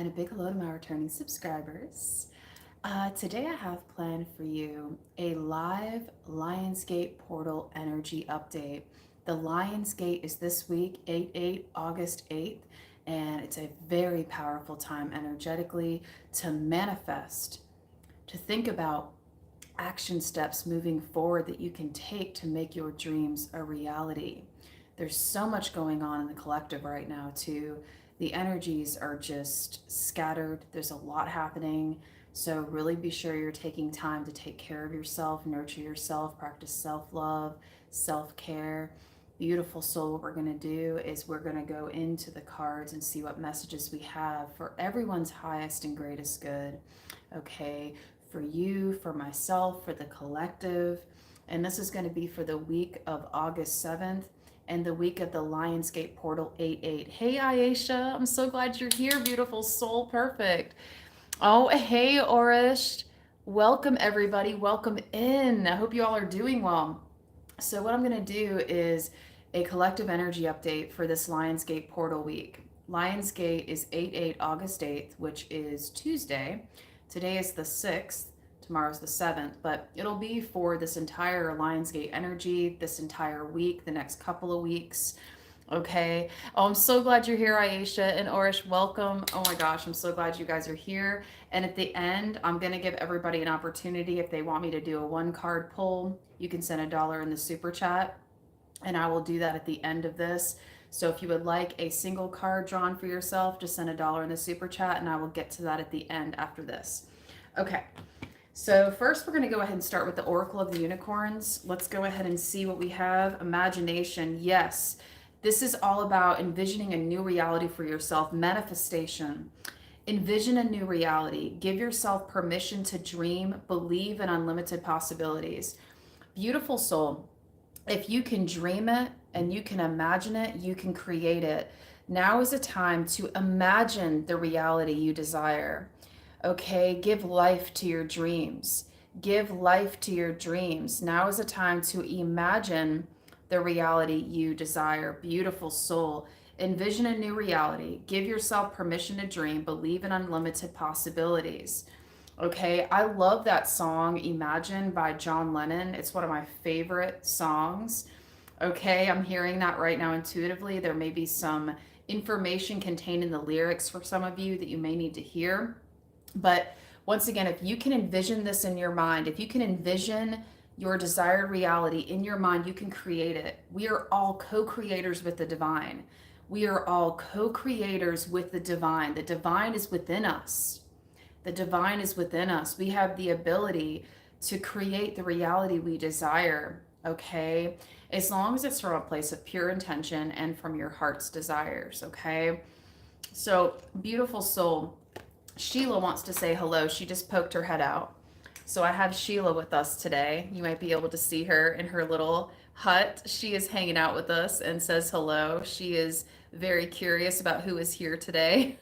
and a big hello to my returning subscribers. Today I have planned for you a live Lionsgate portal energy update. The Lionsgate is this week, 8/8, August 8th, and it's a very powerful time energetically to manifest, to think about action steps moving forward that you can take to make your dreams a reality. There's so much going on in the collective right now, too. The energies are just scattered, there's a lot happening. So, really be sure you're taking time to take care of yourself, nurture yourself, practice self love, self care. Beautiful soul, what we're going to do is we're going to go into the cards and see what messages we have for everyone's highest and greatest good. Okay, for you, for myself, for the collective. And this is going to be for the week of August 7th and the week of the Lionsgate Portal 8/8. Hey, Aisha, I'm so glad you're here, beautiful soul. Perfect. Oh, hey, Orish. Welcome, everybody. Welcome in. I hope you all are doing well. So, what I'm going to do is a collective energy update for this Lionsgate Portal week. Lionsgate is 8/8, August 8th, which is Tuesday. Today is the 6th. Tomorrow's the 7th, but it'll be for this entire Lionsgate energy, this entire week, the next couple of weeks. Okay. Oh, I'm so glad you're here, Aisha and Orish. Welcome. Oh my gosh, I'm so glad you guys are here. And at the end, I'm going to give everybody an opportunity. If they want me to do a one card pull, you can send $1 in the super chat, and I will do that at the end of this. So if you would like a single card drawn for yourself, just send $1 in the super chat, and I will get to that at the end after this. Okay. So first we're going to go ahead and start with the Oracle of the Unicorns. Let's go ahead and see what we have. Imagination. Yes. This is all about envisioning a new reality for yourself. Manifestation. Envision a new reality. Give yourself permission to dream, believe in unlimited possibilities. Beautiful soul. If you can dream it and you can imagine it, you can create it. Now is a time to imagine the reality you desire. Okay, give life to your dreams. Give life to your dreams. Now is a time to imagine the reality you desire. Beautiful soul. Envision a new reality. Give yourself permission to dream. Believe in unlimited possibilities. Okay, I love that song, Imagine by John Lennon. It's one of my favorite songs. Okay, I'm hearing that right now intuitively. There may be some information contained in the lyrics for some of you that you may need to hear. But once again, if you can envision this in your mind, if you can envision your desired reality in your mind, you can create it. We are all co-creators with the divine. We are all co-creators with the divine. The divine is within us. The divine is within us. We have the ability to create the reality we desire, okay? As long as it's from a place of pure intention and from your heart's desires, okay? So, beautiful soul. Sheila wants to say hello. She just poked her head out. So I have Sheila with us today. You might be able to see her in her little hut. She is hanging out with us and says hello. She is very curious about who is here today.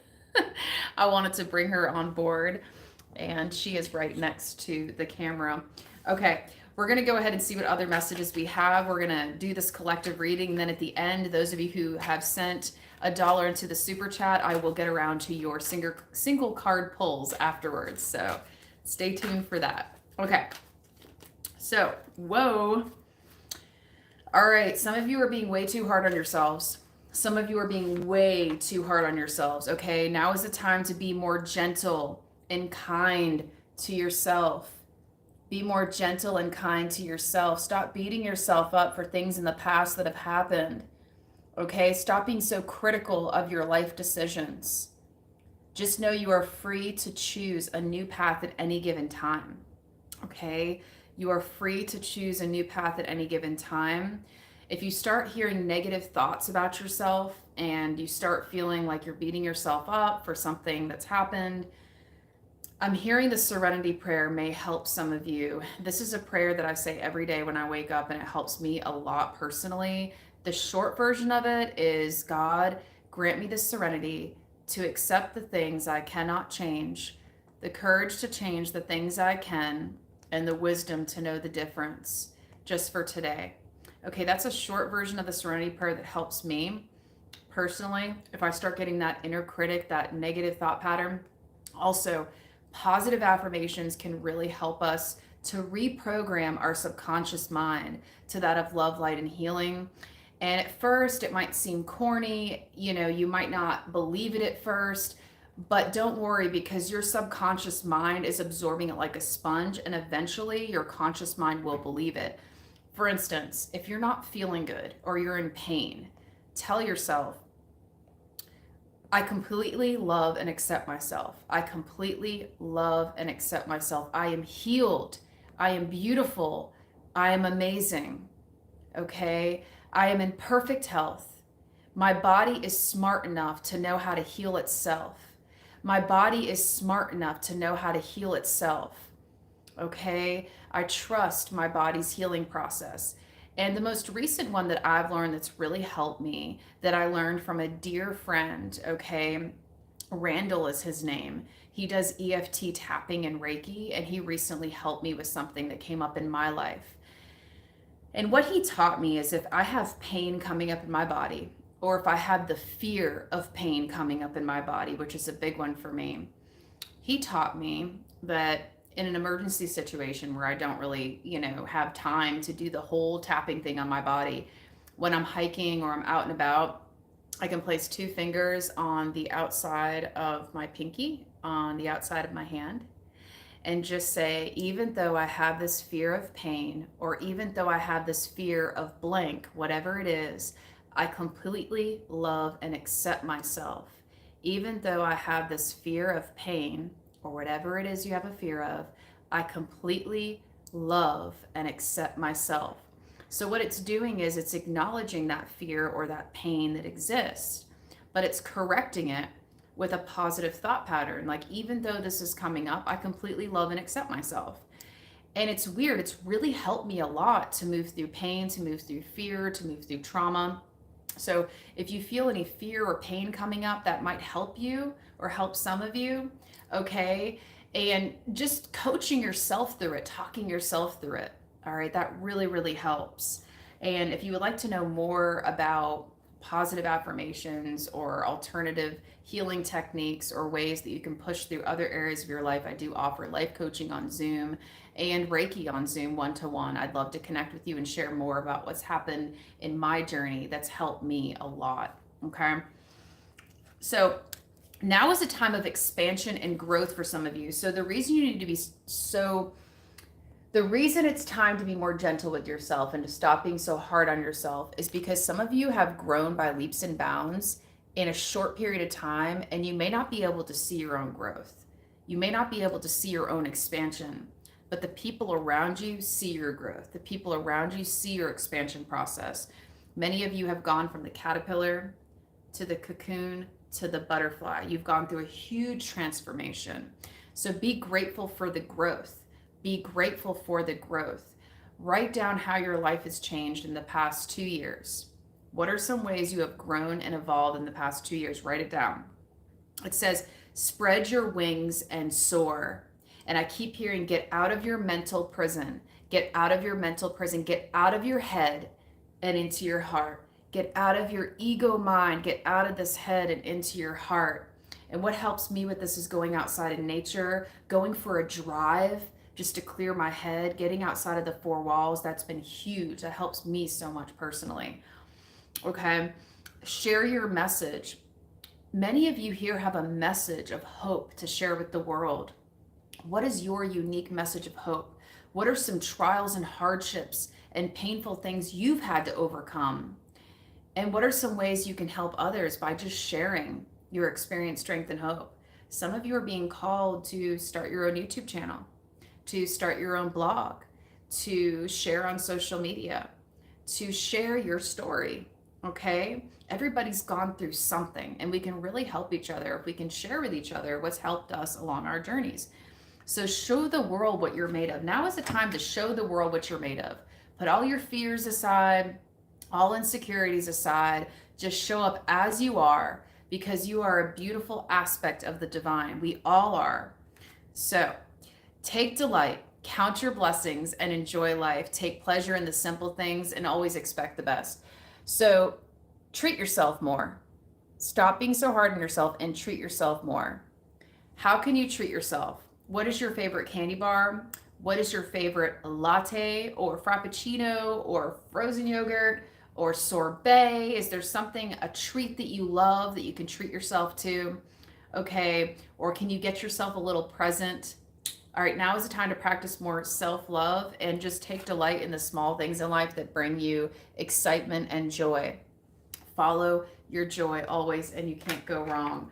I wanted to bring her on board, and she is right next to the camera. Okay, we're going to go ahead and see what other messages we have. We're going to do this collective reading. And then at the end, those of you who have sent $1 into the super chat, I will get around to your single card pulls afterwards. So stay tuned for that. Okay. So, whoa. All right. Some of you are being way too hard on yourselves. Some of you are being way too hard on yourselves. Okay. Now is the time to be more gentle and kind to yourself. Be more gentle and kind to yourself. Stop beating yourself up for things in the past that have happened. Okay, stop being so critical of your life decisions. Just know you are free to choose a new path at any given time. Okay, you are free to choose a new path at any given time. If you start hearing negative thoughts about yourself and you start feeling like you're beating yourself up for something that's happened, I'm hearing the serenity prayer may help some of you. This is a prayer that I say every day when I wake up, and it helps me a lot personally. The short version of it is, God, grant me the serenity to accept the things I cannot change, the courage to change the things I can, and the wisdom to know the difference just for today. Okay, that's a short version of the serenity prayer that helps me. personally, if I start getting that inner critic, that negative thought pattern. Also, positive affirmations can really help us to reprogram our subconscious mind to that of love, light, and healing. And at first, it might seem corny, you might not believe it at first, but don't worry, because your subconscious mind is absorbing it like a sponge, and eventually your conscious mind will believe it. For instance, if you're not feeling good or you're in pain, tell yourself, I completely love and accept myself. I completely love and accept myself. I am healed. I am beautiful. I am amazing. Okay? I am in perfect health. My body is smart enough to know how to heal itself. My body is smart enough to know how to heal itself. Okay? I trust my body's healing process. And the most recent one that I've learned that's really helped me, that I learned from a dear friend, okay? Randall is his name. He does EFT tapping and Reiki, and he recently helped me with something that came up in my life. And what he taught me is, if I have pain coming up in my body, or if I have the fear of pain coming up in my body, which is a big one for me, he taught me that in an emergency situation where I don't really, have time to do the whole tapping thing on my body, when I'm hiking or I'm out and about, I can place 2 fingers on the outside of my pinky, on the outside of my hand, and just say, even though I have this fear of pain, or even though I have this fear of blank, whatever it is, I completely love and accept myself. Even though I have this fear of pain, or whatever it is you have a fear of, I completely love and accept myself. So what it's doing is it's acknowledging that fear or that pain that exists, but it's correcting it with a positive thought pattern. Like, even though this is coming up, I completely love and accept myself. And it's weird. It's really helped me a lot to move through pain, to move through fear, to move through trauma. So if you feel any fear or pain coming up, that might help you or help some of you, okay? And just coaching yourself through it, talking yourself through it, all right? That really, really helps. And if you would like to know more about positive affirmations or alternative healing techniques or ways that you can push through other areas of your life, I do offer life coaching on Zoom and Reiki on Zoom one-to-one. I'd love to connect with you and share more about what's happened in my journey that's helped me a lot, okay? So now is a time of expansion and growth for some of you. So the reason you need to be the reason it's time to be more gentle with yourself and to stop being so hard on yourself is because some of you have grown by leaps and bounds in a short period of time, and you may not be able to see your own growth. You may not be able to see your own expansion, but the people around you see your growth. The people around you see your expansion process. Many of you have gone from the caterpillar to the cocoon to the butterfly. You've gone through a huge transformation. So be grateful for the growth. Be grateful for the growth. Write down how your life has changed in the past 2 years. What are some ways you have grown and evolved in the past 2 years? Write it down. It says, spread your wings and soar. And I keep hearing, get out of your mental prison. Get out of your mental prison. Get out of your head and into your heart. Get out of your ego mind. Get out of this head and into your heart. And what helps me with this is going outside in nature, going for a drive, just to clear my head, getting outside of the 4 walls. That's been huge. That helps me so much personally. Okay. Share your message. Many of you here have a message of hope to share with the world. What is your unique message of hope? What are some trials and hardships and painful things you've had to overcome? And what are some ways you can help others by just sharing your experience, strength, and hope? Some of you are being called to start your own YouTube channel, to start your own blog, to share on social media, to share your story, okay? Everybody's gone through something, and we can really help each other if we can share with each other what's helped us along our journeys. So show the world what you're made of. Now is the time to show the world what you're made of. Put all your fears aside, all insecurities aside. Just show up as you are, because you are a beautiful aspect of the divine. We all are. So take delight, count your blessings, and enjoy life. Take pleasure in the simple things and always expect the best. So treat yourself more. Stop being so hard on yourself and treat yourself more. How can you treat yourself? What is your favorite candy bar? What is your favorite latte or frappuccino or frozen yogurt or sorbet? Is there something, a treat that you love that you can treat yourself to? Okay. Or can you get yourself a little present? All right, now is the time to practice more self love and just take delight in the small things in life that bring you excitement and joy. Follow your joy always, and you can't go wrong.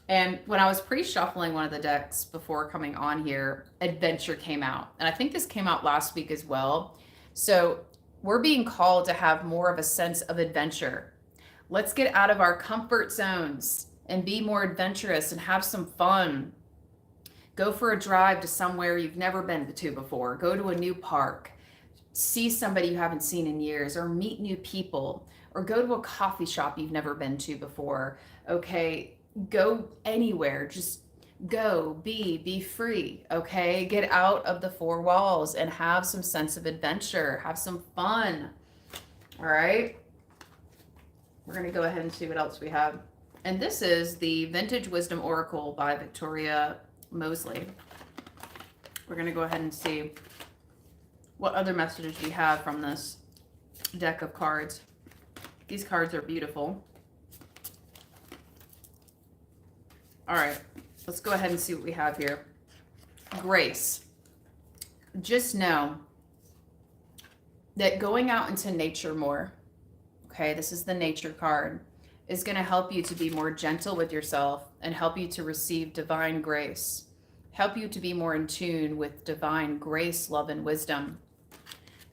And when I was pre-shuffling one of the decks before coming on here, Adventure came out. And I think this came out last week as well. So we're being called to have more of a sense of adventure. Let's get out of our comfort zones and be more adventurous and have some fun. Go for a drive to somewhere you've never been to before. Go to a new park. See somebody you haven't seen in years, or meet new people, or go to a coffee shop you've never been to before. Okay, go anywhere. Just go, be free. Okay, get out of the four walls and have some sense of adventure. Have some fun. All right, we're going to go ahead and see what else we have. And this is the Vintage Wisdom Oracle by Victoria Mosley. We're going to go ahead and see what other messages we have from this deck of cards. These cards are beautiful. All right, let's go ahead and see what we have here. Grace. Just know that going out into nature more, okay, this is the nature card, is going to help you to be more gentle with yourself and help you to receive divine grace. Help you to be more in tune with divine grace, love, and wisdom.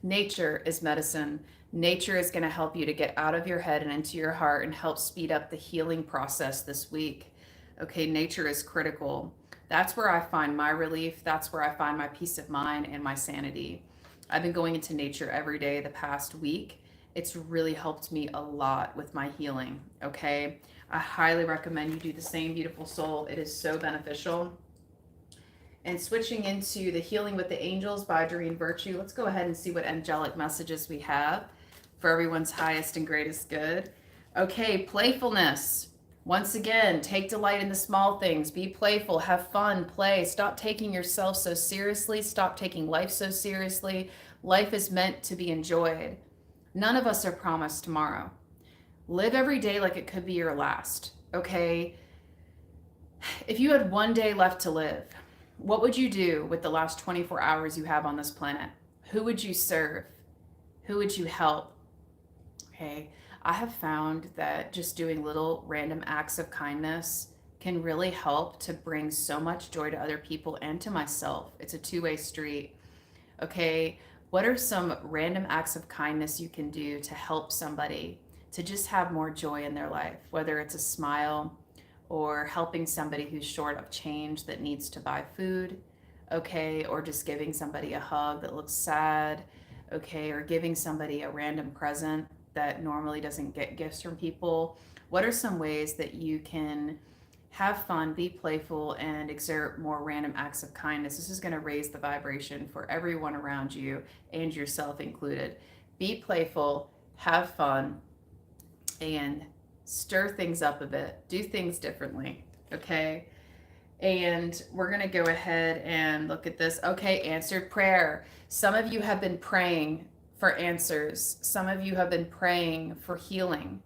Nature is medicine. Nature is going to help you to get out of your head and into your heart and help speed up the healing process this week. Okay, nature is critical. That's where I find my relief. That's where I find my peace of mind and my sanity. I've been going into nature every day the past week. It's really helped me a lot with my healing. Okay, I highly recommend you do the same, beautiful soul. It is so beneficial. And switching into the Healing with the Angels by Doreen Virtue, let's go ahead and see what angelic messages we have for everyone's highest and greatest good. Okay, playfulness. Once again, take delight in the small things. Be playful, have fun, play. Stop taking yourself so seriously. Stop taking life so seriously. Life is meant to be enjoyed. None of us are promised tomorrow. Live every day like it could be your last, okay? If you had one day left to live, what would you do with the last 24 hours you have on this planet? Who would you serve? Who would you help? Okay, I have found that just doing little random acts of kindness can really help to bring so much joy to other people and to myself. It's a two-way street. Okay, what are some random acts of kindness you can do to help somebody to just have more joy in their life? Whether it's a smile, or helping somebody who's short of change that needs to buy food, okay, or just giving somebody a hug that looks sad, okay, or giving somebody a random present that normally doesn't get gifts from people. What are some ways that you can have fun, be playful, and exert more random acts of kindness? This is going to raise the vibration for everyone around you and yourself included. Be playful, have fun, and stir things up a bit, do things differently, okay? And we're going to go ahead and look at this. Okay, answered prayer. Some of you have been praying for answers. Some of you have been praying for healing.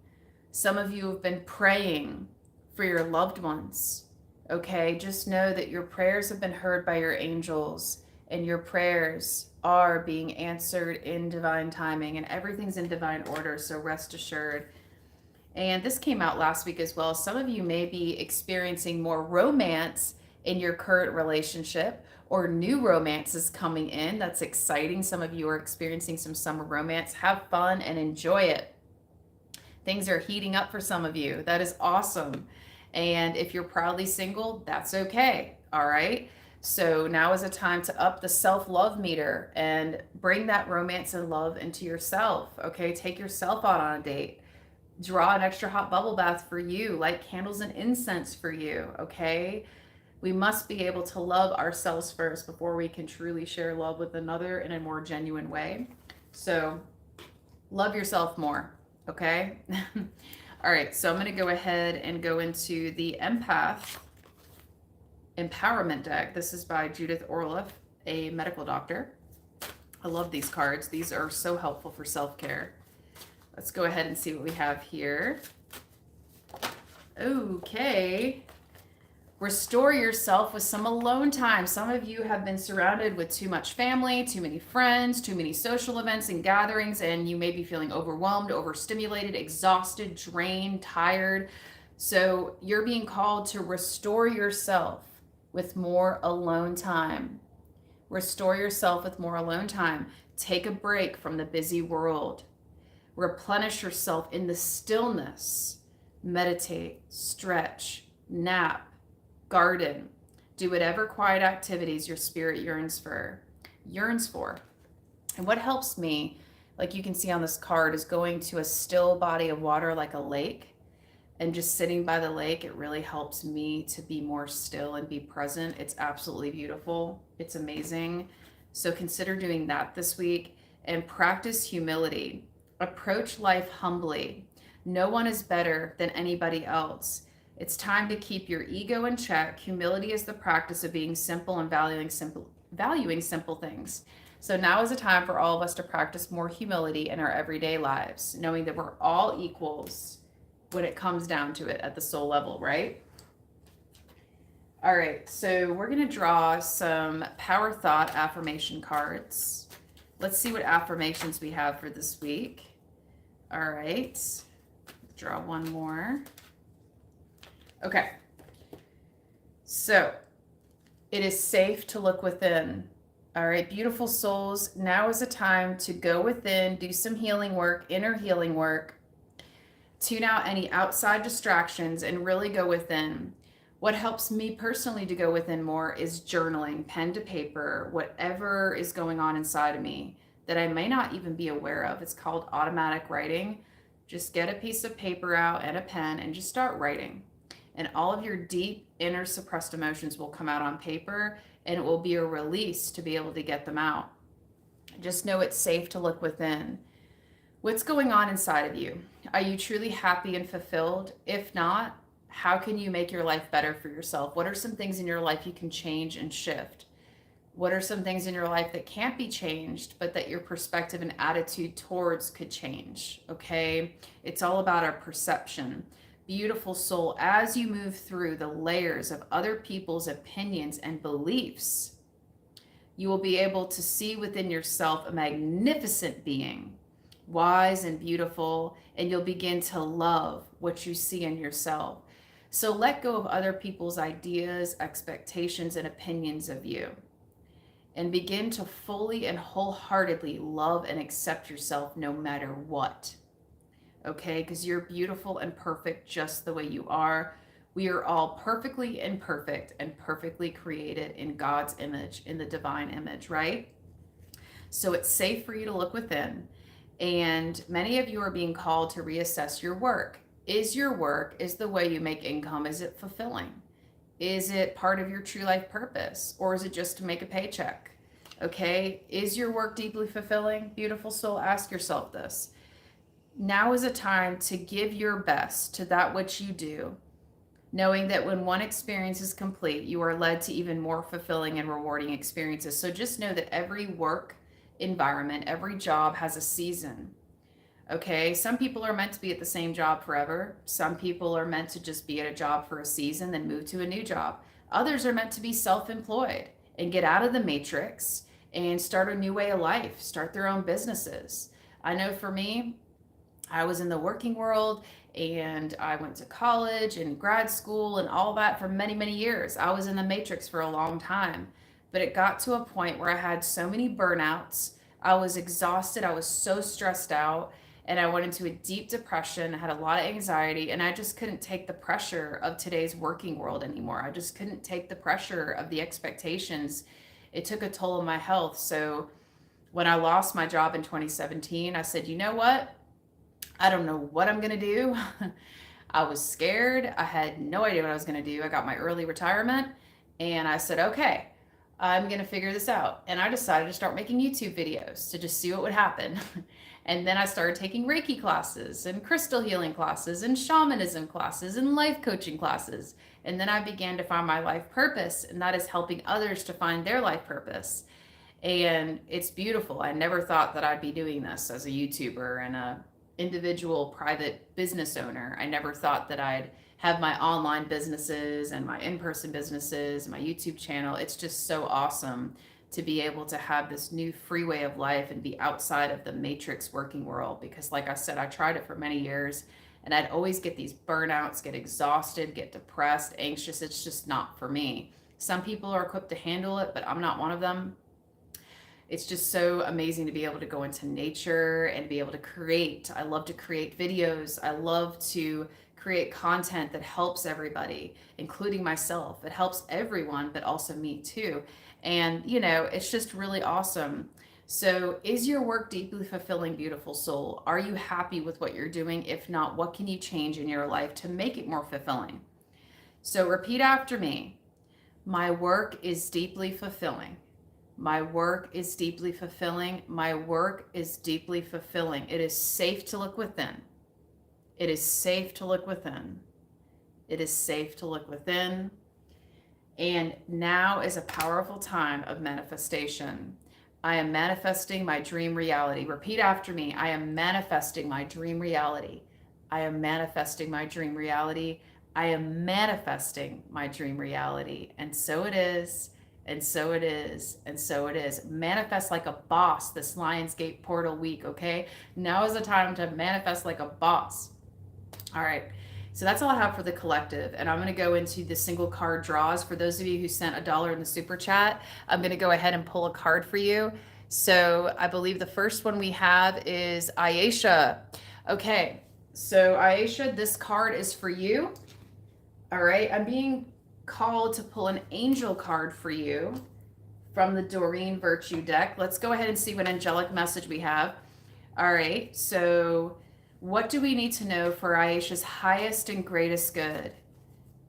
Some of you have been praying for your loved ones, okay? Just know that your prayers have been heard by your angels, and your prayers are being answered in divine timing, and everything's in divine order, so rest assured. And this came out last week as well. Some of you may be experiencing more romance in your current relationship, or new romances coming in. That's exciting. Some of you are experiencing some summer romance. Have fun and enjoy it. Things are heating up for some of you. That is awesome. And if you're proudly single, that's okay. All right. So now is a time to up the self-love meter and bring that romance and love into yourself. Okay. Take yourself out on a date. Draw an extra hot bubble bath for you, light candles and incense for you, okay? We must be able to love ourselves first before we can truly share love with another in a more genuine way. So love yourself more, okay? All right, so I'm going to go ahead and go into the Empath Empowerment deck. This is by Judith Orloff, a medical doctor. I love these cards. These are so helpful for self-care. Let's go ahead and see what we have here. Okay. Restore yourself with some alone time. Some of you have been surrounded with too much family, too many friends, too many social events and gatherings, and you may be feeling overwhelmed, overstimulated, exhausted, drained, tired. So you're being called to restore yourself with more alone time. Restore yourself with more alone time. Take a break from the busy world. Replenish yourself in the stillness. Meditate, stretch, nap, garden. Do whatever quiet activities your spirit yearns for. And what helps me, like you can see on this card, is going to a still body of water like a lake and just sitting by the lake. It really helps me to be more still and be present. It's absolutely beautiful. It's amazing. So consider doing that this week and practice humility. Approach life humbly. No one is better than anybody else. It's time to keep your ego in check. Humility is the practice of being simple and valuing simple things. So now is a time for all of us to practice more humility in our everyday lives, knowing that we're all equals when it comes down to it at the soul level, right? All right, so we're going to draw some power thought affirmation cards. Let's see what affirmations we have for this week. All right, draw one more. Okay, so it is safe to look within. All right, beautiful souls, now is a time to go within, do some healing work, inner healing work, tune out any outside distractions and really go within. What helps me personally to go within more is journaling, pen to paper, whatever is going on inside of me that I may not even be aware of. It's called automatic writing. Just get a piece of paper out and a pen and just start writing. And all of your deep inner suppressed emotions will come out on paper, and it will be a release to be able to get them out. Just know it's safe to look within. What's going on inside of you? Are you truly happy and fulfilled? If not, how can you make your life better for yourself? What are some things in your life you can change and shift? What are some things in your life that can't be changed, but that your perspective and attitude towards could change? Okay? It's all about our perception. Beautiful soul, as you move through the layers of other people's opinions and beliefs, you will be able to see within yourself a magnificent being, wise and beautiful, and you'll begin to love what you see in yourself. So let go of other people's ideas, expectations, and opinions of you, and begin to fully and wholeheartedly love and accept yourself no matter what. Okay, because you're beautiful and perfect just the way you are. We are all perfectly imperfect and perfectly created in God's image, in the divine image, right? So it's safe for you to look within. And many of you are being called to reassess your work. Is your work, is the way you make income, is it fulfilling? Is it part of your true life purpose? Or is it just to make a paycheck? Okay, is your work deeply fulfilling? Beautiful soul, ask yourself this. Now is a time to give your best to that which you do, knowing that when one experience is complete, you are led to even more fulfilling and rewarding experiences. So just know that every work environment, every job has a season. Okay, some people are meant to be at the same job forever. Some people are meant to just be at a job for a season, then move to a new job. Others are meant to be self-employed and get out of the matrix and start a new way of life, start their own businesses. I know for me, I was in the working world and I went to college and grad school and all that for many, many years. I was in the matrix for a long time, but it got to a point where I had so many burnouts. I was exhausted. I was so stressed out, and I went into a deep depression. I had a lot of anxiety, and I just couldn't take the pressure of today's working world anymore. I just couldn't take the pressure of the expectations. It took a toll on my health. So when I lost my job in 2017, I said, you know what? I don't know what I'm going to do. I was scared. I had no idea what I was going to do. I got my early retirement and I said, okay, I'm going to figure this out. And I decided to start making YouTube videos to just see what would happen. And then I started taking Reiki classes and crystal healing classes and shamanism classes and life coaching classes. And then I began to find my life purpose, and that is helping others to find their life purpose. And it's beautiful. I never thought that I'd be doing this as a YouTuber and a individual private business owner. I never thought that I'd have my online businesses and my in-person businesses, my YouTube channel. It's just so awesome to be able to have this new free way of life and be outside of the matrix working world, because like I said, I tried it for many years and I'd always get these burnouts, get exhausted, get depressed, anxious. It's just not for me. Some people are equipped to handle it, but I'm not one of them. It's just so amazing to be able to go into nature and be able to create. I love to create videos. I love to create content that helps everybody, including myself. It helps everyone, but also me too. And, it's just really awesome. So, is your work deeply fulfilling, beautiful soul? Are you happy with what you're doing? If not, what can you change in your life to make it more fulfilling? So, repeat after me. My work is deeply fulfilling. My work is deeply fulfilling. My work is deeply fulfilling. It is safe to look within. It is safe to look within. It is safe to look within. And now is a powerful time of manifestation. I am manifesting my dream reality. Repeat after me. I am manifesting my dream reality. I am manifesting my dream reality. I am manifesting my dream reality. And so it is. And so it is. And so it is. Manifest like a boss this Lionsgate portal week, okay? Now is the time to manifest like a boss. All right. So that's all I have for the collective. And I'm going to go into the single card draws. For those of you who sent $1 in the super chat, I'm going to go ahead and pull a card for you. So I believe the first one we have is Aisha. Okay. So Aisha, this card is for you. All right. I'm being called to pull an angel card for you from the Doreen Virtue deck. Let's go ahead and see what angelic message we have. All right, so what do we need to know for Aisha's highest and greatest good?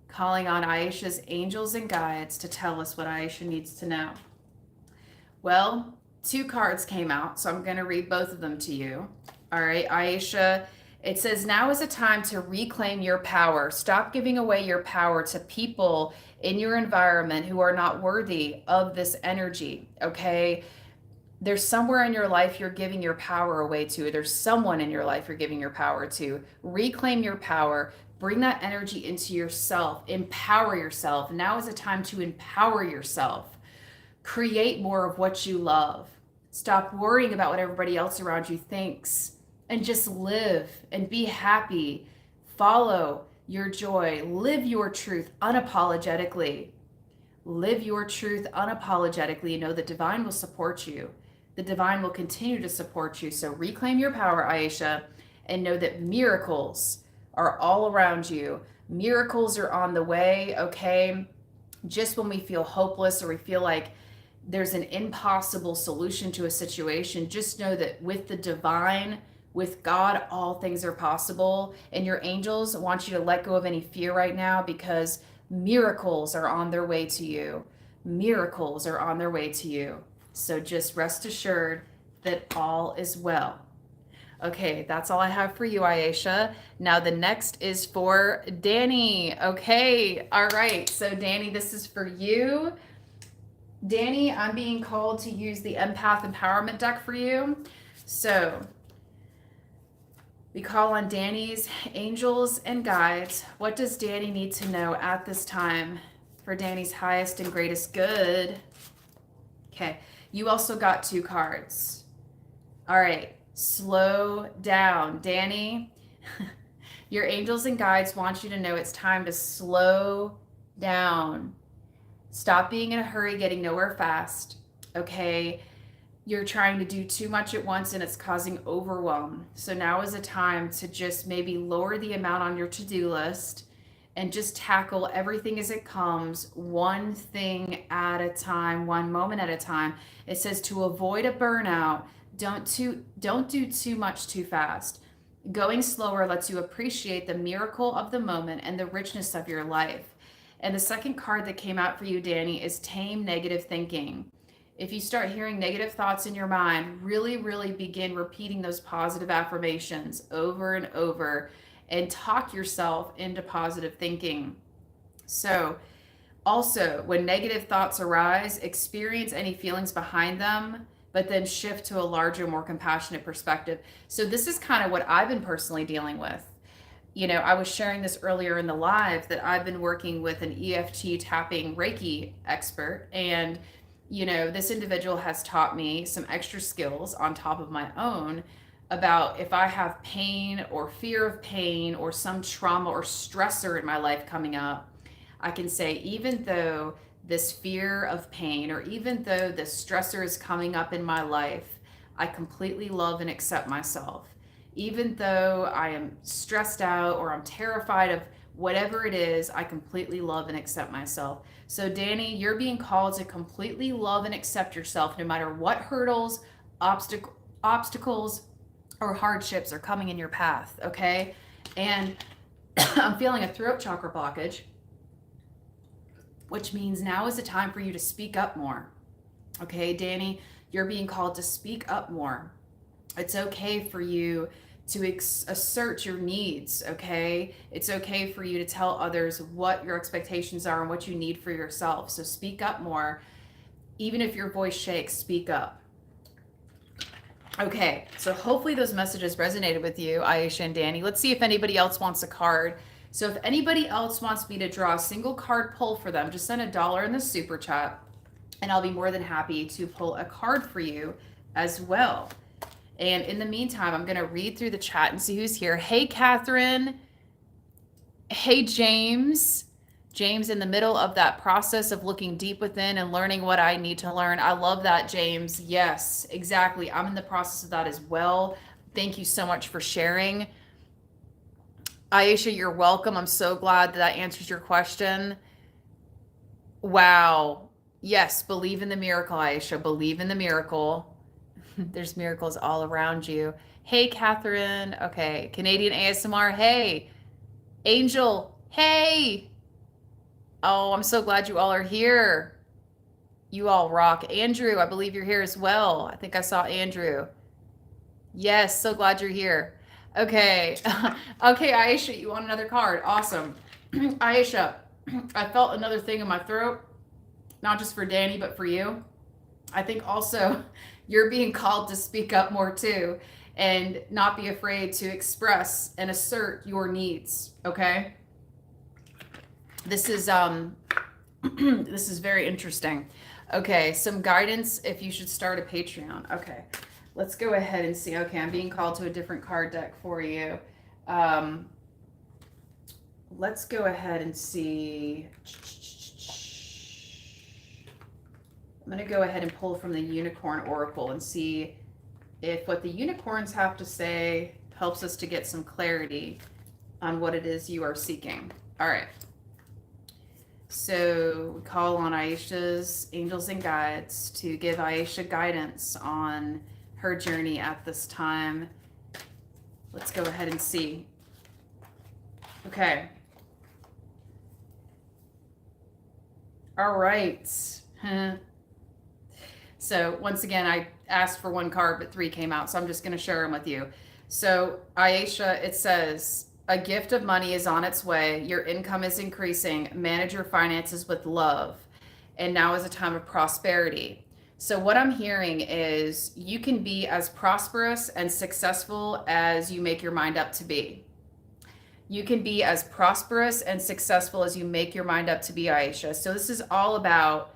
Calling on Aisha's angels and guides to tell us what Aisha needs to know. Well, 2 cards came out, so I'm going to read both of them to you. All right, Aisha, it says, now is a time to reclaim your power. Stop giving away your power to people in your environment who are not worthy of this energy, okay? There's somewhere in your life you're giving your power away to. There's someone in your life you're giving your power to. Reclaim your power. Bring that energy into yourself. Empower yourself. Now is a time to empower yourself. Create more of what you love. Stop worrying about what everybody else around you thinks, and just live and be happy. Follow your joy. Live your truth unapologetically. Live your truth unapologetically. Know that divine will support you. The divine will continue to support you. So reclaim your power, Aisha, and know that miracles are all around you. Miracles are on the way, okay? Just when we feel hopeless or we feel like there's an impossible solution to a situation, just know that with the divine, with God, all things are possible. And your angels want you to let go of any fear right now, because miracles are on their way to you. Miracles are on their way to you. So just rest assured that all is well. Okay, that's all I have for you, Aisha. Now the next is for Danny. Okay, all right. So Danny, this is for you. Danny, I'm being called to use the Empath Empowerment deck for you. So we call on Danny's angels and guides. What does Danny need to know at this time for Danny's highest and greatest good? Okay, you also got 2 cards. All right, slow down. Danny, your angels and guides want you to know it's time to slow down. Stop being in a hurry, getting nowhere fast, okay? You're trying to do too much at once and it's causing overwhelm. So now is a time to just maybe lower the amount on your to-do list and just tackle everything as it comes, one thing at a time, one moment at a time. It says to avoid a burnout, don't do too much too fast. Going slower lets you appreciate the miracle of the moment and the richness of your life. And the second card that came out for you, Danny, is tame negative thinking. If you start hearing negative thoughts in your mind, really, really begin repeating those positive affirmations over and over and talk yourself into positive thinking. So, also, when negative thoughts arise, experience any feelings behind them, but then shift to a larger, more compassionate perspective. So, this is kind of what I've been personally dealing with. I was sharing this earlier in the live that I've been working with an EFT tapping Reiki expert. And, this individual has taught me some extra skills on top of my own about if I have pain or fear of pain or some trauma or stressor in my life coming up, I can say, even though this fear of pain or even though this stressor is coming up in my life, I completely love and accept myself. Even though I am stressed out or I'm terrified of whatever it is, I completely love and accept myself. So, Danny, you're being called to completely love and accept yourself no matter what hurdles, obstacles, or hardships are coming in your path, okay? And I'm feeling a throat chakra blockage, which means now is the time for you to speak up more. Okay, Danny, you're being called to speak up more. It's okay for you to assert your needs, okay? It's okay for you to tell others what your expectations are and what you need for yourself. So speak up more. Even if your voice shakes, speak up. Okay, so hopefully those messages resonated with you, Aisha and Danny. Let's see if anybody else wants a card. So if anybody else wants me to draw a single card pull for them, just send $1 in the super chat, and I'll be more than happy to pull a card for you as well. And in the meantime, I'm going to read through the chat and see who's here. Hey, Catherine. Hey, James. James, in the middle of that process of looking deep within and learning what I need to learn. I love that, James. Yes, exactly. I'm in the process of that as well. Thank you so much for sharing. Aisha, you're welcome. I'm so glad that answers your question. Wow. Yes, believe in the miracle, Aisha. Believe in the miracle. There's miracles all around you. Hey, Catherine. Okay. Canadian ASMR. Hey. Angel. Hey. Oh, I'm so glad you all are here. You all rock. Andrew, I believe you're here as well. I think I saw Andrew. Yes, so glad you're here. Okay. Okay, Aisha, you want another card? Awesome. Aisha, I felt another thing in my throat, not just for Danny, but for you. I think also you're being called to speak up more too and not be afraid to express and assert your needs, okay? This is this is very interesting. Okay, some guidance if you should start a Patreon. Okay, let's go ahead and see. Okay, I'm being called to a different card deck for you. Let's go ahead and see. I'm going to go ahead and pull from the Unicorn Oracle and see if what the unicorns have to say helps us to get some clarity on what it is you are seeking. All right. So we call on Aisha's angels and guides to give Aisha guidance on her journey at this time. Let's go ahead and see. Okay. All right. So once again, I asked for one card, but 3 came out. So I'm just going to share them with you. So Aisha, it says, a gift of money is on its way. Your income is increasing. Manage your finances with love. And now is a time of prosperity. So what I'm hearing is you can be as prosperous and successful as you make your mind up to be. You can be as prosperous and successful as you make your mind up to be, Aisha. So this is all about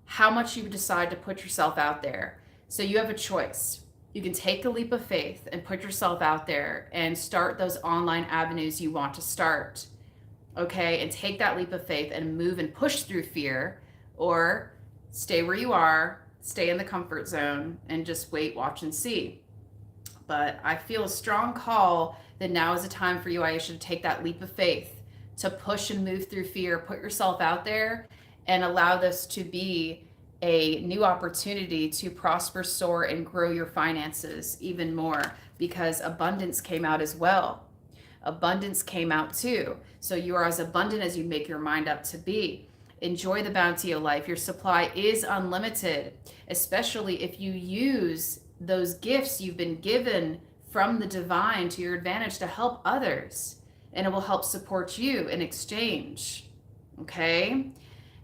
how much you decide to put yourself out there. So you have a choice. You can take a leap of faith and put yourself out there and start those online avenues you want to start. Okay, and take that leap of faith and move and push through fear, or stay where you are, stay in the comfort zone and just wait, watch, and see. But I feel a strong call that now is a time for you, Aisha, to take that leap of faith, to push and move through fear, put yourself out there, and allow this to be a new opportunity to prosper, soar, and grow your finances even more, because abundance came out as well. Abundance came out too. So you are as abundant as you make your mind up to be. Enjoy the bounty of life. Your supply is unlimited, especially if you use those gifts you've been given from the divine to your advantage to help others, and it will help support you in exchange. Okay?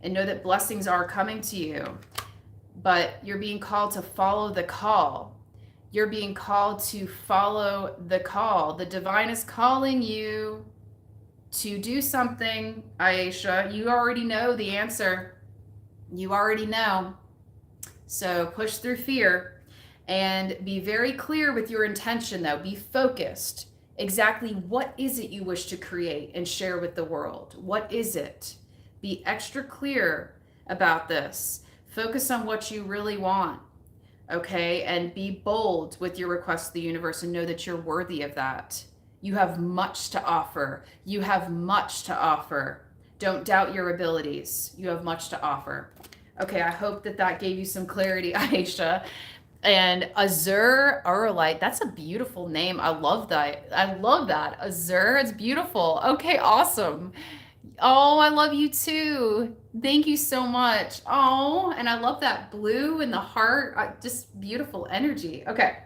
And know that blessings are coming to you, but you're being called to follow the call. You're being called to follow the call. The divine is calling you to do something, Aisha. You already know the answer. You already know. So push through fear and be very clear with your intention, though. Be focused. Exactly what is it you wish to create and share with the world? What is it? Be extra clear about this. Focus on what you really want, okay? And be bold with your request to the universe and know that you're worthy of that. You have much to offer. You have much to offer. Don't doubt your abilities. You have much to offer. Okay, I hope that that gave you some clarity, Aisha. And Azure Uralite, that's a beautiful name. I love that. I love that. Azure, it's beautiful. Okay, awesome. Oh, I love you too. Thank you so much. Oh, and I love that blue and the heart. Just beautiful energy. Okay.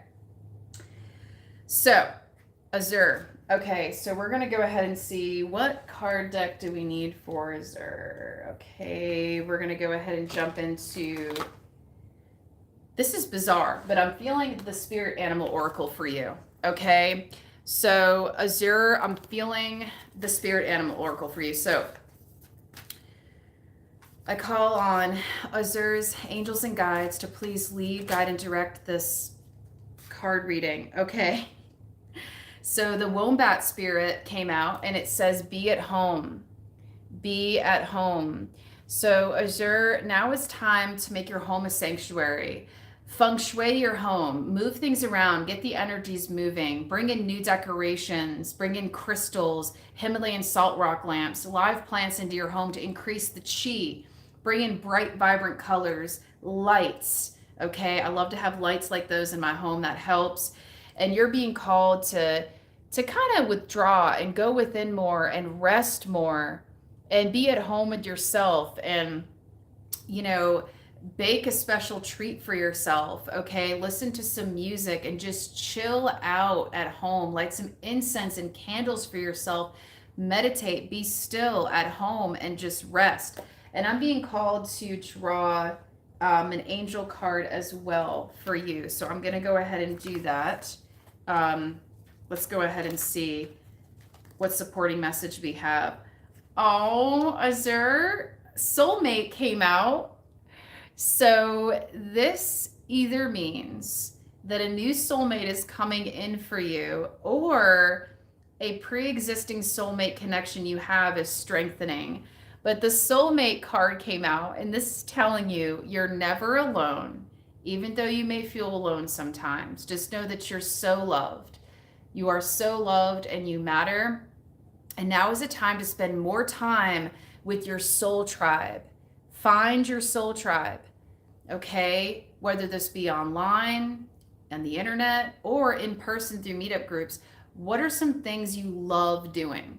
So, Azure. Okay, so we're going to go ahead and see what card deck do we need for Azure. Okay, we're going to go ahead and jump into... This is bizarre, but I'm feeling the Spirit Animal Oracle for you. Okay, so Azure, I'm feeling the Spirit Animal Oracle for you. So I call on Azure's angels and guides to please lead, guide, and direct this card reading. Okay. So the Wombat Spirit came out and it says, be at home. Be at home. So Azure, now is time to make your home a sanctuary. Feng shui your home, move things around, get the energies moving, bring in new decorations, bring in crystals, Himalayan salt rock lamps, live plants into your home to increase the chi, bring in bright, vibrant colors, lights. Okay, I love to have lights like those in my home. That helps. And you're being called to kind of withdraw and go within more and rest more and be at home with yourself and, you know, bake a special treat for yourself. Okay, listen to some music and just chill out at home. Light some incense and candles for yourself. Meditate, be still at home and just rest. And I'm being called to draw an angel card as well for you. So I'm going to go ahead and do that. Let's go ahead and see what supporting message we have. Oh, Azure, soulmate came out. So this either means that a new soulmate is coming in for you, or a pre-existing soulmate connection you have is strengthening. But the soulmate card came out, and this is telling you you're never alone, even though you may feel alone sometimes. Just know that you're so loved. You are so loved and you matter. And now is a time to spend more time with your soul tribe. Find your soul tribe, okay? Whether this be online, and the internet, or in person through meetup groups. What are some things you love doing?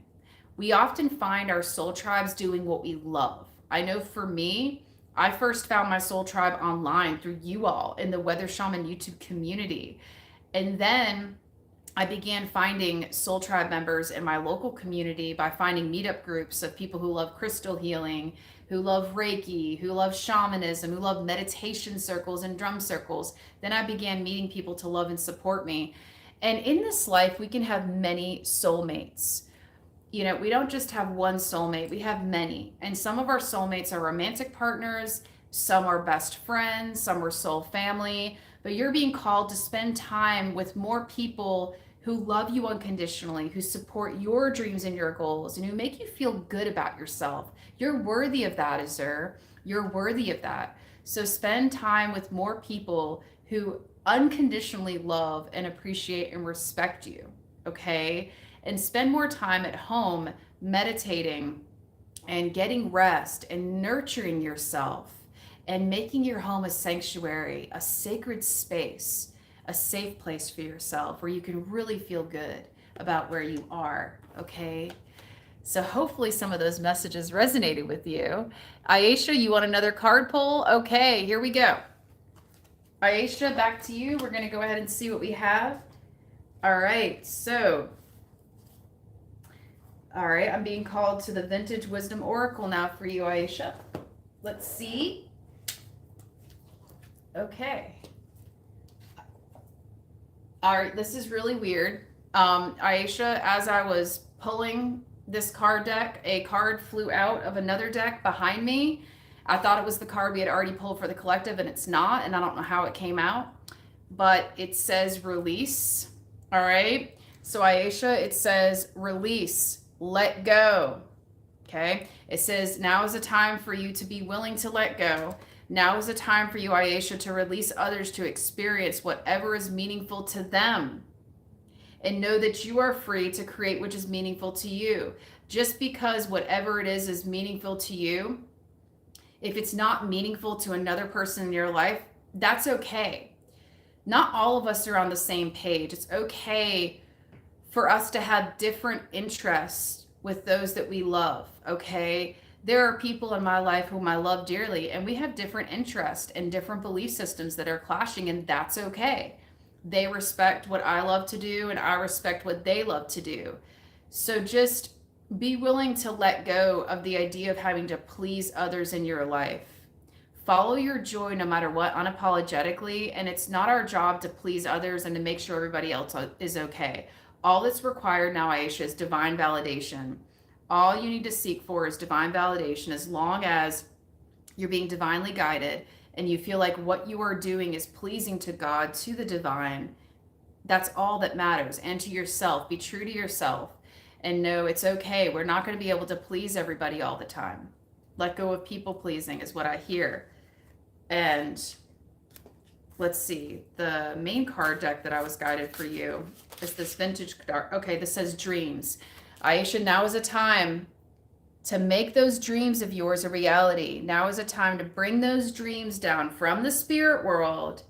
We often find our soul tribes doing what we love. I know for me, I first found my soul tribe online through you all in the Weather Shaman YouTube community. And then I began finding soul tribe members in my local community by finding meetup groups of people who love crystal healing, who love Reiki, who love shamanism, who love meditation circles and drum circles. Then I began meeting people to love and support me. And in this life, we can have many soulmates. You know, we don't just have one soulmate, we have many. And some of our soulmates are romantic partners, some are best friends, some are soul family. But you're being called to spend time with more people who love you unconditionally, who support your dreams and your goals, and who make you feel good about yourself. You're worthy of that, Azure. You're worthy of that. So spend time with more people who unconditionally love and appreciate and respect you, okay? And spend more time at home meditating and getting rest and nurturing yourself and making your home a sanctuary, a sacred space, a safe place for yourself where you can really feel good about where you are, okay? So hopefully some of those messages resonated with you. Aisha, you want another card pull? Okay, here we go. Aisha, back to you. We're going to go ahead and see what we have. All right, so, all right, I'm being called to the Vintage Wisdom Oracle now for you, Aisha. Let's see. Okay. All right, this is really weird. Aisha, as I was pulling this card deck, a card flew out of another deck behind me. I thought it was the card we had already pulled for the collective, and it's not, and I don't know how it came out, but it says release. All right, so Aisha, it says release, let go. Okay, it says now is a time for you to be willing to let go. Now is a time for you, Aisha, to release others to experience whatever is meaningful to them. And know that you are free to create which is meaningful to you. Just because whatever it is meaningful to you, if it's not meaningful to another person in your life, that's okay. Not all of us are on the same page. It's okay for us to have different interests with those that we love, okay? There are people in my life whom I love dearly, and we have different interests and different belief systems that are clashing, and that's okay. They respect what I love to do, and I respect what they love to do. So just be willing to let go of the idea of having to please others in your life. Follow your joy no matter what, unapologetically, and it's not our job to please others and to make sure everybody else is okay. All that's required now, Aisha, is divine validation. All you need to seek for is divine validation, as long as you're being divinely guided and you feel like what you are doing is pleasing to God, to the divine. That's all that matters. And to yourself. Be true to yourself and know it's okay. We're not going to be able to please everybody all the time. Let go of people pleasing is what I hear. And let's see, the main card deck that I was guided for you is this vintage card. Okay, this says dreams. Aisha, now is a time to make those dreams of yours a reality. Now is a time to bring those dreams down from the spirit world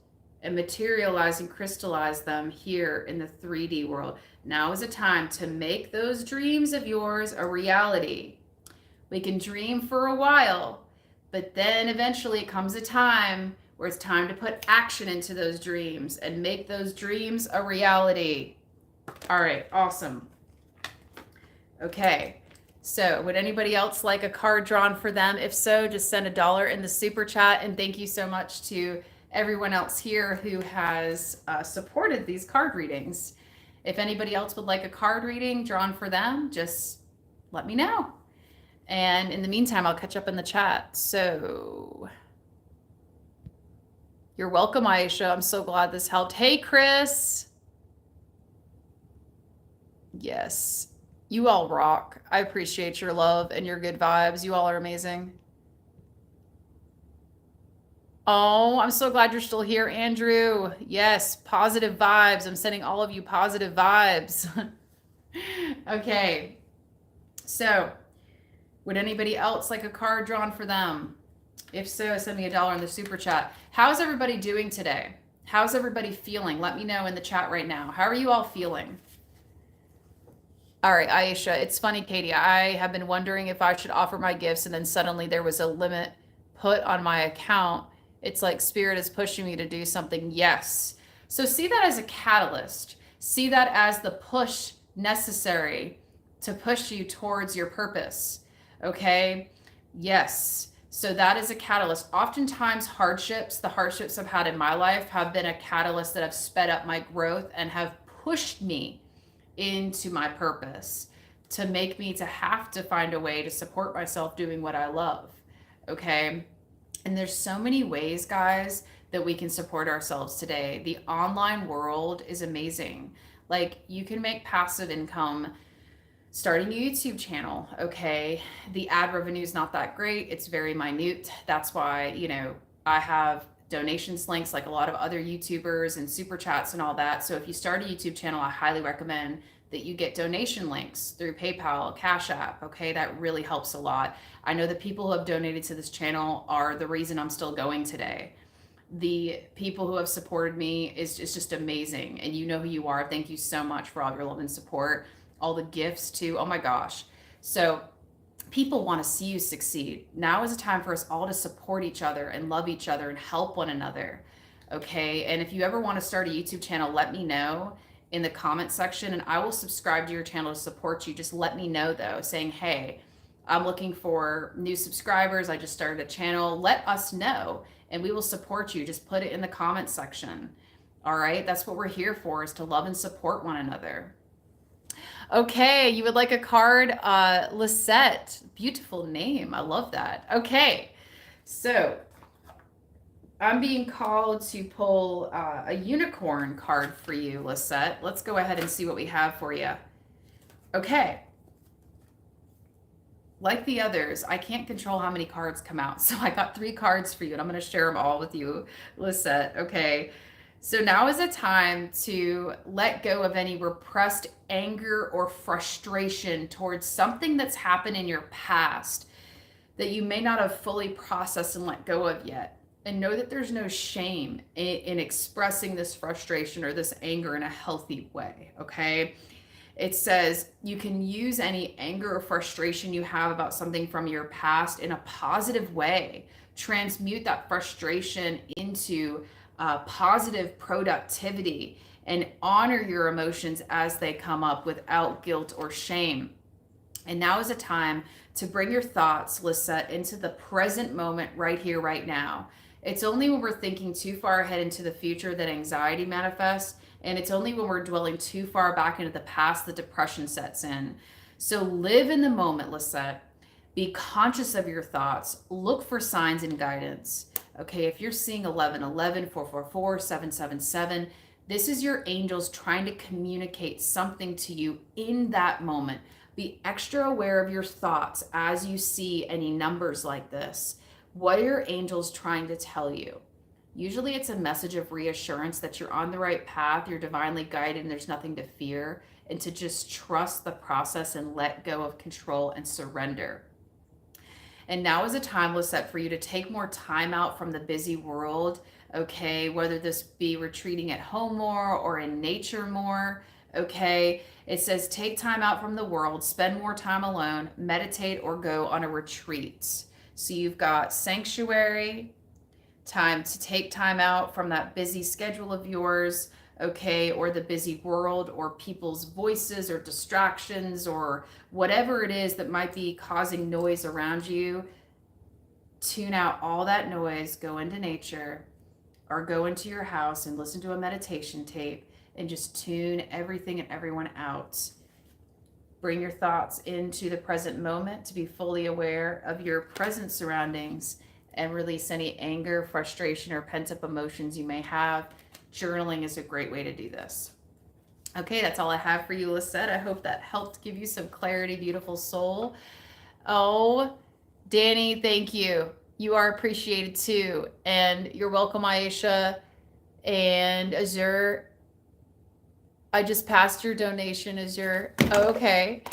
and materialize and crystallize them here in the 3D world. Now is a time to make those dreams of yours a reality. We can dream for a while, but then eventually comes a time where it's time to put action into those dreams and make those dreams a reality. All right, awesome. Okay, so would anybody else like a card drawn for them? If so, just send $1 in the super chat. And thank you so much to everyone else here who has supported these card readings. If anybody else would like a card reading drawn for them, just let me know. And in the meantime, I'll catch up in the chat. So you're welcome, Aisha. I'm so glad this helped. Hey, Chris. Yes. You all rock. I appreciate your love and your good vibes. You all are amazing. Oh, I'm so glad you're still here, Andrew. Yes, positive vibes. I'm sending all of you positive vibes. Okay. So, would anybody else like a card drawn for them? If so, send me $1 in the super chat. How's everybody doing today? How's everybody feeling? Let me know in the chat right now. How are you all feeling? All right, Aisha, it's funny, Katie. I have been wondering if I should offer my gifts, and then suddenly there was a limit put on my account. It's like Spirit is pushing me to do something. Yes. So see that as a catalyst. See that as the push necessary to push you towards your purpose. Okay? Yes. So that is a catalyst. Oftentimes hardships, the hardships I've had in my life have been a catalyst that have sped up my growth and have pushed me into my purpose, to make me to have to find a way to support myself doing what I love. Okay? And there's so many ways, guys, that we can support ourselves today. The online world is amazing. Like, you can make passive income starting a YouTube channel, okay? The ad revenue is not that great. It's very minute. That's why, I have donations links like a lot of other YouTubers and super chats and all that. So if you start a YouTube channel, I highly recommend that you get donation links through PayPal, Cash App, okay? That really helps a lot. I know the people who have donated to this channel are the reason I'm still going today. The people who have supported me is just amazing. And you know who you are. Thank you so much for all your love and support. All the gifts too. Oh my gosh. So people want to see you succeed. Now is a time for us all to support each other and love each other and help one another. Okay. And if you ever want to start a YouTube channel, let me know in the comment section and I will subscribe to your channel to support you. Just let me know though, saying, hey, I'm looking for new subscribers. I just started a channel. Let us know and we will support you. Just put it in the comment section. All right. That's what we're here for, is to love and support one another. Okay, you would like a card, Lisette. Beautiful name. I love that. Okay, so I'm being called to pull a unicorn card for you, Lisette. Let's go ahead and see what we have for you. Okay. Like the others, I can't control how many cards come out. So I got 3 cards for you, and I'm going to share them all with you, Lisette. Okay. So now is a time to let go of any repressed anger or frustration towards something that's happened in your past that you may not have fully processed and let go of yet. And know that there's no shame in expressing this frustration or this anger in a healthy way, okay? It says you can use any anger or frustration you have about something from your past in a positive way. Transmute that frustration into positive productivity and honor your emotions as they come up without guilt or shame. And now is a time to bring your thoughts, Lisette, into the present moment right here, right now. It's only when we're thinking too far ahead into the future that anxiety manifests. And it's only when we're dwelling too far back into the past that depression sets in. So live in the moment, Lisette. Be conscious of your thoughts. Look for signs and guidance. Okay, if you're seeing 1111, 444, 777, this is your angels trying to communicate something to you in that moment. Be extra aware of your thoughts as you see any numbers like this. What are your angels trying to tell you? Usually it's a message of reassurance that you're on the right path, you're divinely guided, and there's nothing to fear, and to just trust the process and let go of control and surrender. And now is a time, Lisette, for you to take more time out from the busy world, okay? Whether this be retreating at home more or in nature more, okay? It says take time out from the world, spend more time alone, meditate, or go on a retreat. So you've got sanctuary, time to take time out from that busy schedule of yours, okay, or the busy world or people's voices or distractions or whatever it is that might be causing noise around you. Tune out all that noise, go into nature or go into your house and listen to a meditation tape and just tune everything and everyone out. Bring your thoughts into the present moment to be fully aware of your present surroundings and release any anger, frustration, or pent-up emotions you may have. Journaling is a great way to do this. Okay, that's all I have for you, Lisette. I hope that helped give you some clarity, beautiful soul. Oh, Danny, thank you. You are appreciated too. And you're welcome, Aisha. And Azure, I just passed your donation, Azure. Oh, okay.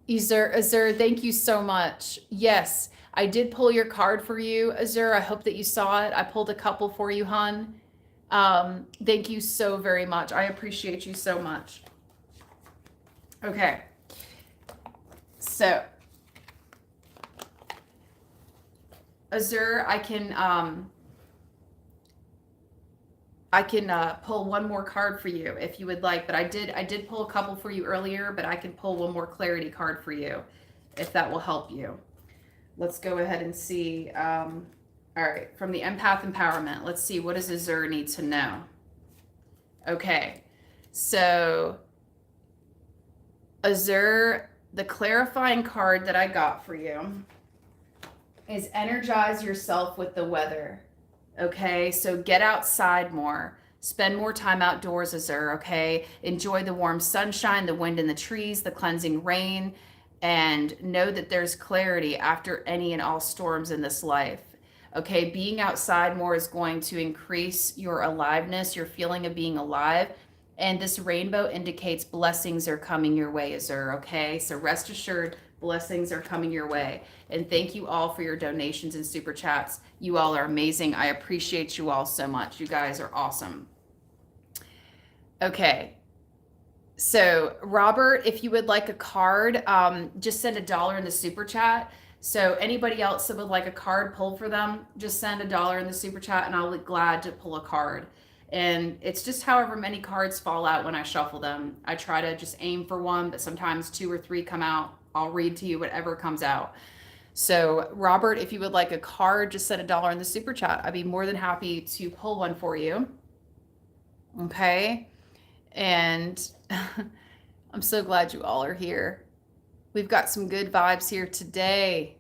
Azure, thank you so much. Yes, I did pull your card for you, Azure. I hope that you saw it. I pulled a couple for you, hon. Thank you so very much. I appreciate you so much. Okay. So, Azure, I can pull one more card for you if you would like, but I did pull a couple for you earlier, but I can pull one more clarity card for you if that will help you. Let's go ahead and see. All right, from the Empath Empowerment, let's see, what does Azure need to know? Okay, so Azure, the clarifying card that I got for you is energize yourself with the weather. Okay, so get outside more. Spend more time outdoors, Azure, okay? Enjoy the warm sunshine, the wind in the trees, the cleansing rain, and know that there's clarity after any and all storms in this life. Okay, being outside more is going to increase your aliveness, your feeling of being alive. And this rainbow indicates blessings are coming your way, Azure, okay? So rest assured, blessings are coming your way. And thank you all for your donations and super chats. You all are amazing. I appreciate you all so much. You guys are awesome. Okay. So, Robert, if you would like a card, just send $1 in the super chat. So, anybody else that would like a card pulled for them, just send $1 in the super chat, and I'll be glad to pull a card. And it's just however many cards fall out when I shuffle them. I try to just aim for one, but sometimes 2 or 3 come out. I'll read to you whatever comes out. So, Robert, if you would like a card, just send $1 in the super chat. I'd be more than happy to pull one for you. Okay. And I'm so glad you all are here. We've got some good vibes here today.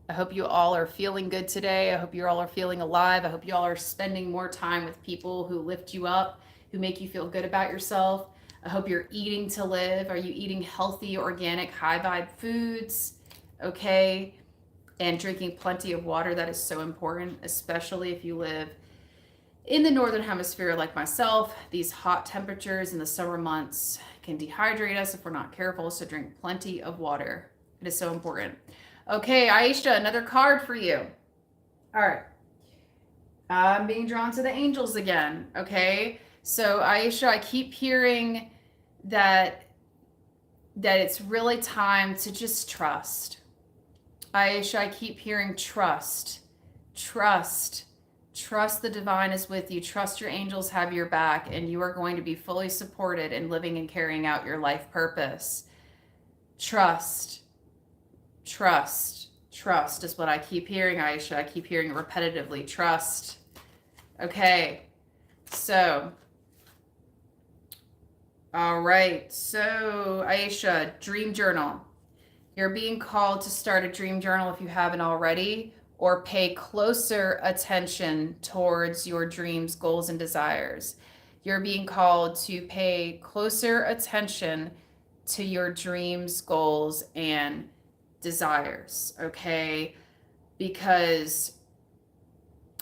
I hope you all are feeling good today. I hope you all are feeling alive. I hope you all are spending more time with people who lift you up, who make you feel good about yourself. I hope you're eating to live. Are you eating healthy, organic, high vibe foods? Okay. And drinking plenty of water. That is so important, especially if you live in the northern hemisphere like myself. These hot temperatures in the summer months can dehydrate us if we're not careful, so drink plenty of water. It is so important. Okay, Aisha, another card for you. All right. I'm being drawn to the angels again. Okay. So Aisha, I keep hearing that it's really time to just trust. Aisha, I keep hearing trust. Trust the divine is with you. Trust your angels have your back, and you are going to be fully supported in living and carrying out your life purpose. Trust is what I keep hearing, Aisha. I keep hearing it repetitively. Trust. Okay. So, all right. So, Aisha, dream journal. You're being called to start a dream journal if you haven't already, or pay closer attention towards your dreams, goals, and desires. You're being called to pay closer attention to your dreams, goals, and desires, okay? Because,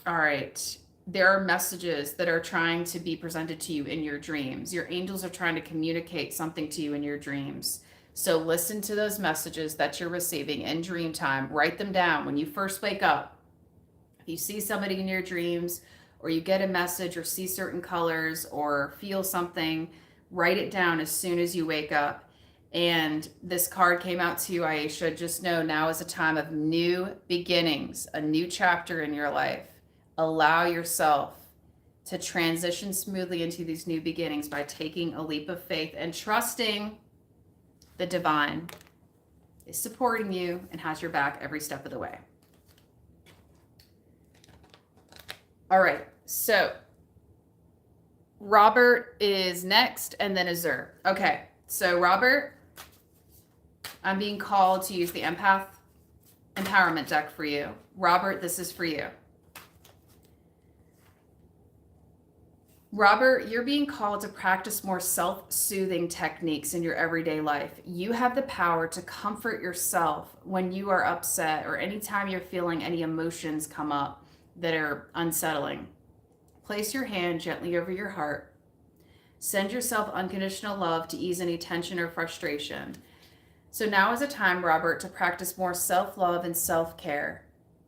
all right, there are messages that are trying to be presented to you in your dreams. Your angels are trying to communicate something to you in your dreams. So listen to those messages that you're receiving in dream time. Write them down when you first wake up. If you see somebody in your dreams, or you get a message, or see certain colors, or feel something, write it down as soon as you wake up. And this card came out to you, Aisha. Just know now is a time of new beginnings, a new chapter in your life. Allow yourself to transition smoothly into these new beginnings by taking a leap of faith and trusting the divine is supporting you and has your back every step of the way. All right, so Robert is next, and then Azur. Okay, so Robert, I'm being called to use the Empath Empowerment deck for you. Robert, this is for you. Robert, you're being called to practice more self-soothing techniques in your everyday life. You have the power to comfort yourself when you are upset, or anytime you're feeling any emotions come up that are unsettling. Place your hand gently over your heart. Send yourself unconditional love to ease any tension or frustration. So now is a time, Robert, to practice more self-love and self-care.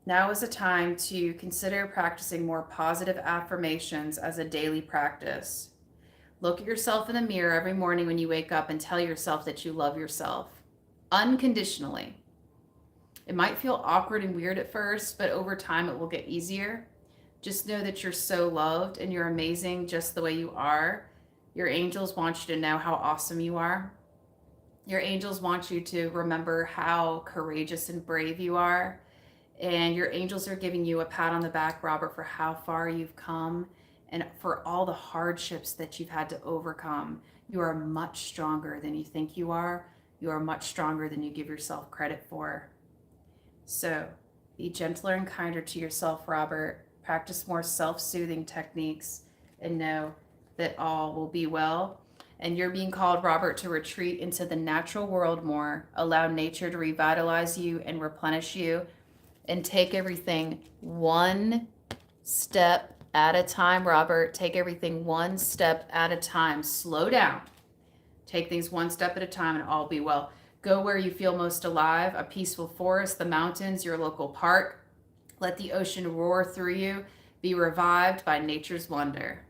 Now is a time to consider practicing more positive affirmations as a daily practice. Look at yourself in the mirror every morning when you wake up and tell yourself that you love yourself unconditionally. It might feel awkward and weird at first, but over time it will get easier. Just know that you're so loved and you're amazing just the way you are. Your angels want you to know how awesome you are. Your angels want you to remember how courageous and brave you are. And your angels are giving you a pat on the back, Robert, for how far you've come and for all the hardships that you've had to overcome. You are much stronger than you think you are. You are much stronger than you give yourself credit for. So be gentler and kinder to yourself, Robert. Practice more self-soothing techniques and know that all will be well. And you're being called, Robert, to retreat into the natural world more. Allow nature to revitalize you and replenish you. And take everything one step at a time, Robert. Take everything one step at a time. Slow down. Take things one step at a time and all be well. Go where you feel most alive, a peaceful forest, the mountains, your local park. Let the ocean roar through you. Be revived by nature's wonder.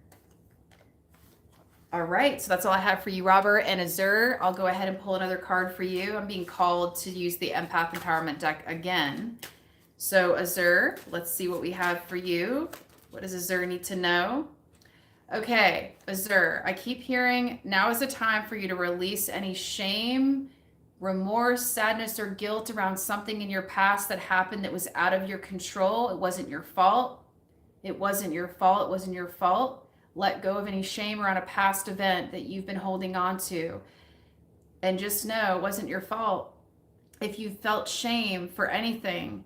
All right, so that's all I have for you, Robert. And Azur, I'll go ahead and pull another card for you. I'm being called to use the Empath Empowerment deck again. So Azur, let's see what we have for you. What does Azur need to know? Okay, Azur, I keep hearing now is the time for you to release any shame, remorse, sadness, or guilt around something in your past that happened that was out of your control. It wasn't your fault. It wasn't your fault. It wasn't your fault. Let go of any shame around a past event that you've been holding on to. And just know it wasn't your fault. If you felt shame for anything,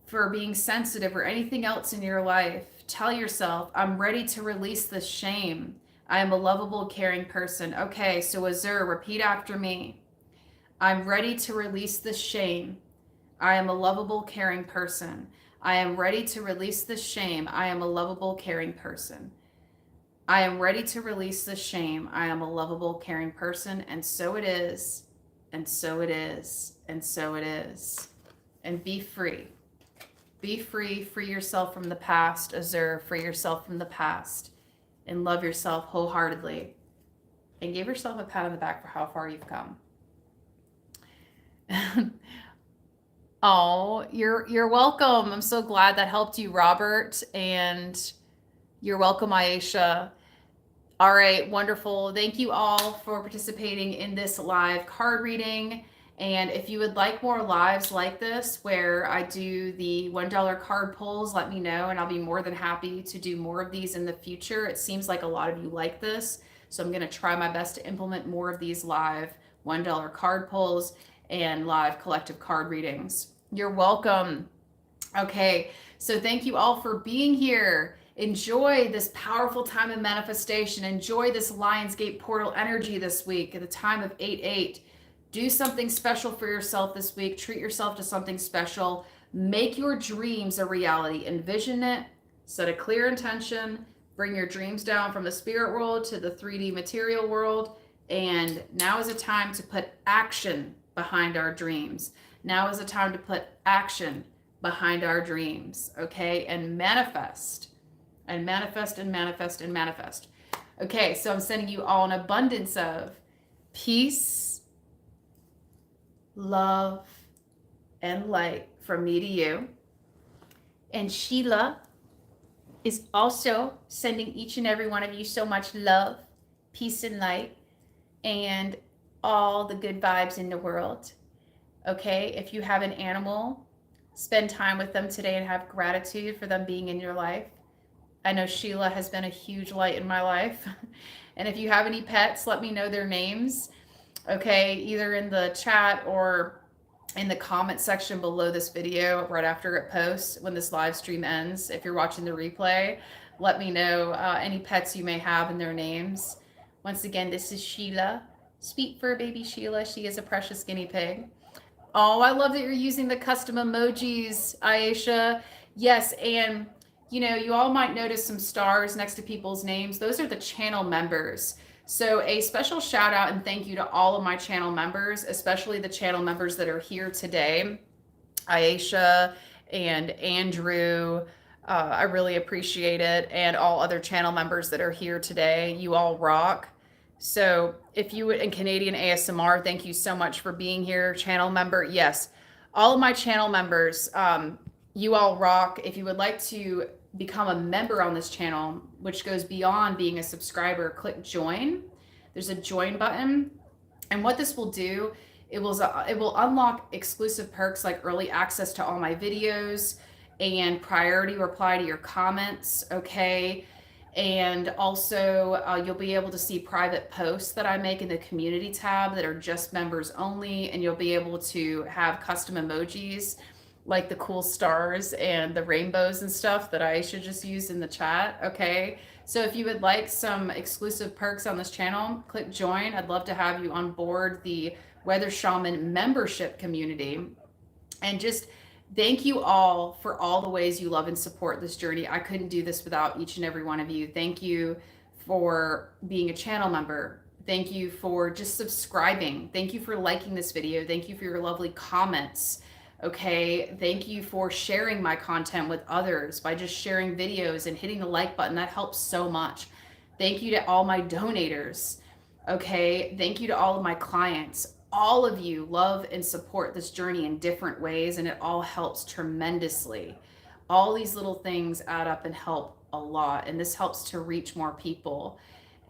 for being sensitive or anything else in your life, tell yourself, I'm ready to release this shame. I am a lovable, caring person. Okay, so Azur, repeat after me. I'm ready to release this shame. I am a lovable, caring person. I am ready to release this shame. I am a lovable, caring person. I am ready to release the shame. I am a lovable, caring person. And so it is. And so it is. And so it is. And be free. Be free. Free yourself from the past. Azur, free yourself from the past. And love yourself wholeheartedly. And give yourself a pat on the back for how far you've come. Oh, you're welcome. I'm so glad that helped you, Robert. And you're welcome, Aisha. All right, wonderful. Thank you all for participating in this live card reading. And if you would like more lives like this, where I do the $1 card pulls, let me know, and I'll be more than happy to do more of these in the future. It seems like a lot of you like this, so I'm going to try my best to implement more of these live $1 card pulls and live collective card readings. You're welcome. Okay, so thank you all for being here. Enjoy this powerful time of manifestation. Enjoy this Lionsgate portal energy this week at the time of 8/8. Do something special for yourself this week. Treat yourself to something special. Make your dreams a reality. Envision it. Set a clear intention. Bring your dreams down from the spirit world to the 3D material world. And now is a time to put action behind our dreams. Now is a time to put action behind our dreams, okay? And manifest. And manifest and manifest and manifest. Okay, so I'm sending you all an abundance of peace, love, and light from me to you. And Sheila is also sending each and every one of you so much love, peace, and light, and all the good vibes in the world. Okay, if you have an animal, spend time with them today and have gratitude for them being in your life. I know Sheila has been a huge light in my life. And if you have any pets, let me know their names. Okay, either in the chat or in the comment section below this video right after it posts when this live stream ends. If you're watching the replay, let me know any pets you may have and their names. Once again, this is Sheila. Sweet fur baby Sheila. She is a precious guinea pig. Oh, I love that you're using the custom emojis, Aisha. Yes, and you know, you all might notice some stars next to people's names. Those are the channel members. So a special shout out and thank you to all of my channel members, especially the channel members that are here today. Aisha and Andrew, I really appreciate it. And all other channel members that are here today, you all rock. So if you would, and Canadian ASMR, thank you so much for being here. Channel member, yes. All of my channel members, you all rock. If you would like to become a member on this channel, which goes beyond being a subscriber, click join. There's a join button. And what this will do, it will unlock exclusive perks like early access to all my videos and priority reply to your comments, okay? And also you'll be able to see private posts that I make in the community tab that are just members only, and you'll be able to have custom emojis like the cool stars and the rainbows and stuff that I should just use in the chat, okay? So if you would like some exclusive perks on this channel, click join. I'd love to have you on board the Weather Shaman membership community. And just thank you all for all the ways you love and support this journey. I couldn't do this without each and every one of you. Thank you for being a channel member. Thank you for just subscribing. Thank you for liking this video. Thank you for your lovely comments. Okay, thank you for sharing my content with others by just sharing videos and hitting the like button. That helps so much. Thank you to all my donators. Okay. Thank you to all of my clients. All of you love and support this journey in different ways, and it all helps tremendously. All these little things add up and help a lot, and this helps to reach more people.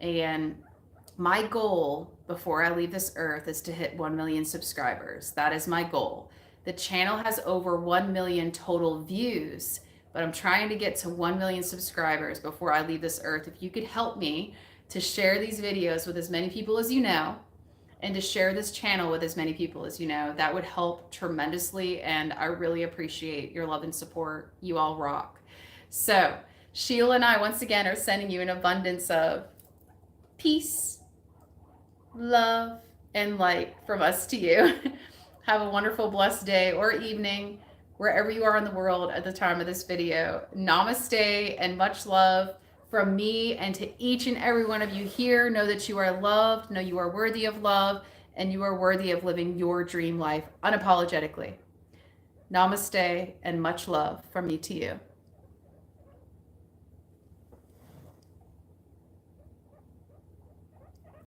And my goal before I leave this earth is to hit 1 million subscribers. That is my goal. The channel has over 1 million total views, but I'm trying to get to 1 million subscribers before I leave this earth. If you could help me to share these videos with as many people as you know, and to share this channel with as many people as you know, that would help tremendously. And I really appreciate your love and support. You all rock. So, Sheila and I, once again, are sending you an abundance of peace, love, and light from us to you. Have a wonderful, blessed day or evening, wherever you are in the world at the time of this video. Namaste and much love from me and to each and every one of you here. Know that you are loved, know you are worthy of love, and you are worthy of living your dream life unapologetically. Namaste and much love from me to you.